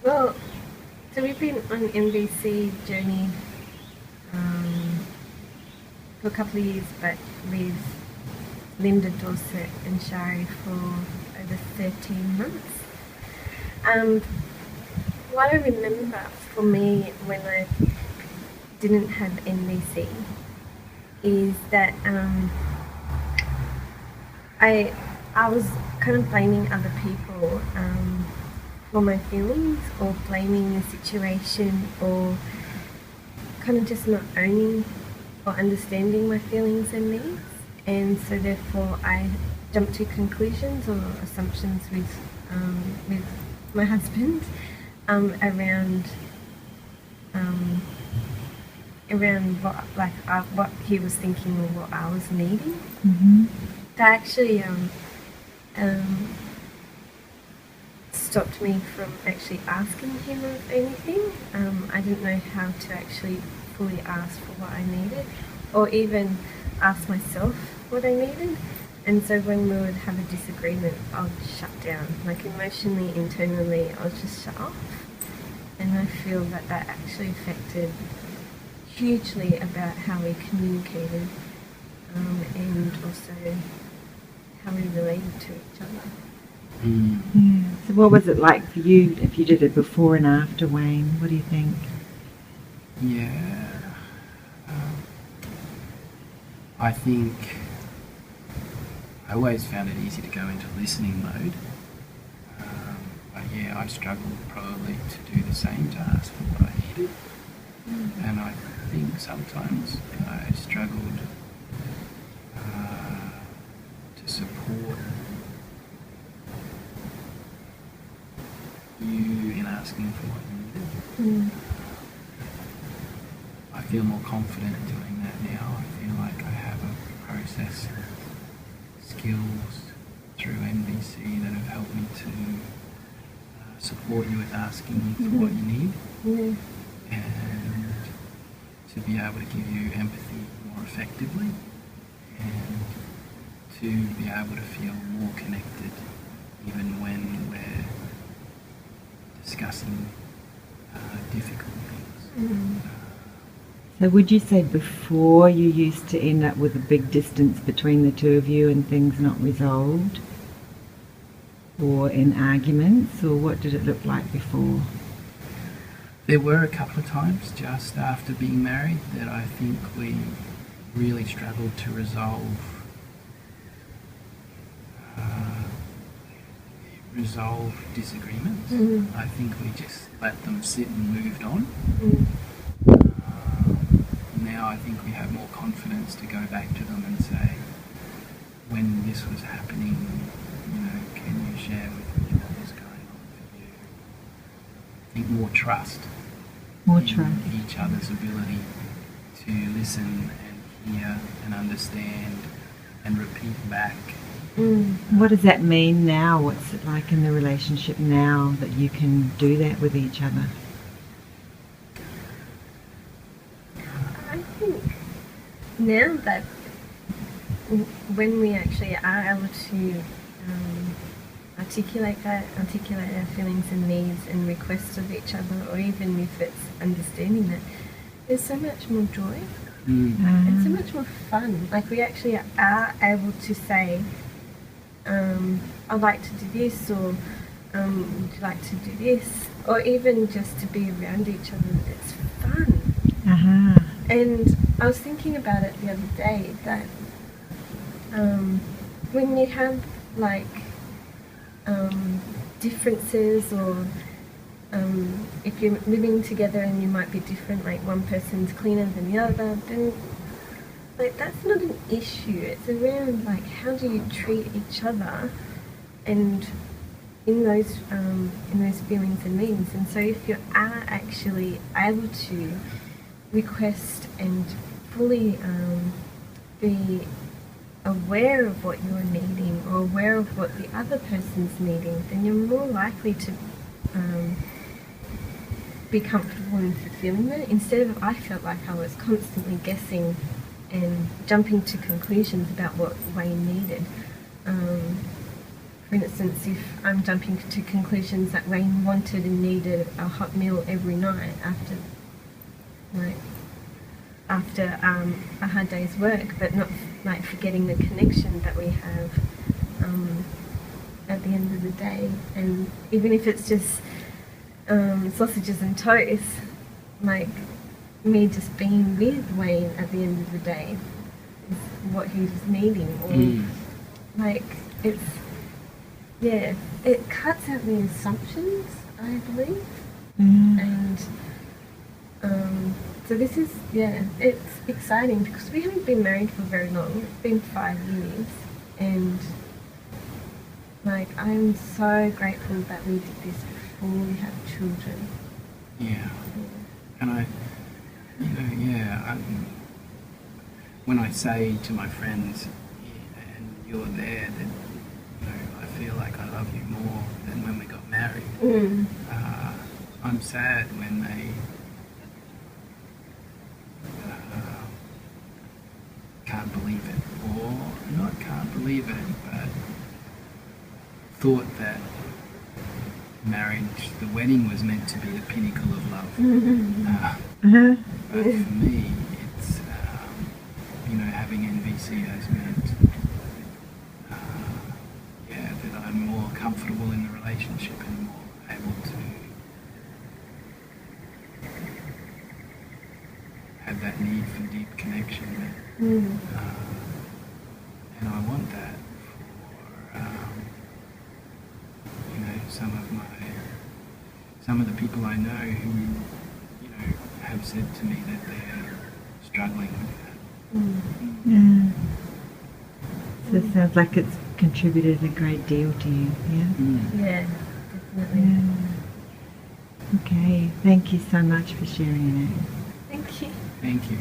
Well, so we've been on NVC journey for a couple of years, but with Linda, Dorset and Shari for over 13 months. What I remember for me when I didn't have NVC is that I was kind of blaming other people for my feelings, or blaming the situation, or kind of just not owning or understanding my feelings and needs. And so therefore I jumped to conclusions or assumptions with my husband around what he was thinking or what I was needing. Mm-hmm. That actually stopped me from actually asking him of anything. I didn't know how to actually fully ask for what I needed, or even ask myself what I needed. And so when we would have a disagreement, I would shut down. Like emotionally, internally, I was just shut off. And I feel that that actually affected hugely about how we communicated, and also how we related to each other. Mm. Yeah. So what was it like for you, if you did it before and after, Wayne? What do you think? Yeah, I think I always found it easy to go into listening mode, but yeah, I struggled probably to do the same, to ask for what I needed. And I think sometimes I struggled to support you in asking for what you needed. I feel more confident doing that now. I feel like I have a process and skills through NVC that have helped me to support you with asking for what you need, and to be able to give you empathy more effectively, and to be able to feel more connected even when we're discussing difficult things. So would you say before you used to end up with a big distance between the two of you and things not resolved? Or in arguments? Or what did it look like before? There were a couple of times just after being married that I think we really struggled to resolve disagreements. I think we just let them sit and moved on. Now I think we have more confidence to go back to them and say, when this was happening, can you share with me what was going on for you? I think more trust. More trust. Each other's ability to listen and hear and understand and repeat back. What does that mean now? What's it like in the relationship now that you can do that with each other? I think now that when we actually are able to articulate our feelings and needs and requests of each other, or even if it's understanding that, there's so much more joy. It's so much more fun. Like, we actually are able to say, I'd like to do this, or would you like to do this, or even just to be around each other. It's fun. And I was thinking about it the other day, that when you have like differences, or if you're living together and you might be different, like one person's cleaner than the other, then like that's not an issue. It's around like, how do you treat each other, and in those feelings and needs. And so if you are actually able to request and fully be aware of what you're needing, or aware of what the other person's needing, then you're more likely to be comfortable in fulfilling that, instead of, I felt like I was constantly guessing and jumping to conclusions about what Wayne needed. for instance, if I'm jumping to conclusions that Wayne wanted and needed a hot meal every night after a hard day's work, but not like forgetting the connection that we have at the end of the day. And even if it's just sausages and toast, like me just being with Wayne at the end of the day is what he was needing. Or like it cuts out the assumptions, I believe. And so this is, it's exciting because we haven't been married for very long. It's been 5 years, and like I'm so grateful that we did this before we have children. Yeah. And when I say to my friends, and you're there, that I feel like I love you more than when we got married. I'm sad when they can't believe it, or not can't believe it, but thought that marriage, the wedding was meant to be the pinnacle of love. But for me, it's, having NVC has meant, that I'm more comfortable in the relationship and more able to have that need for deep connection. And I want that for, some of the people I know who, have said to me that they're struggling with that. So it sounds like it's contributed a great deal to you, Yeah, definitely. Okay, thank you so much for sharing it. Thank you. Thank you.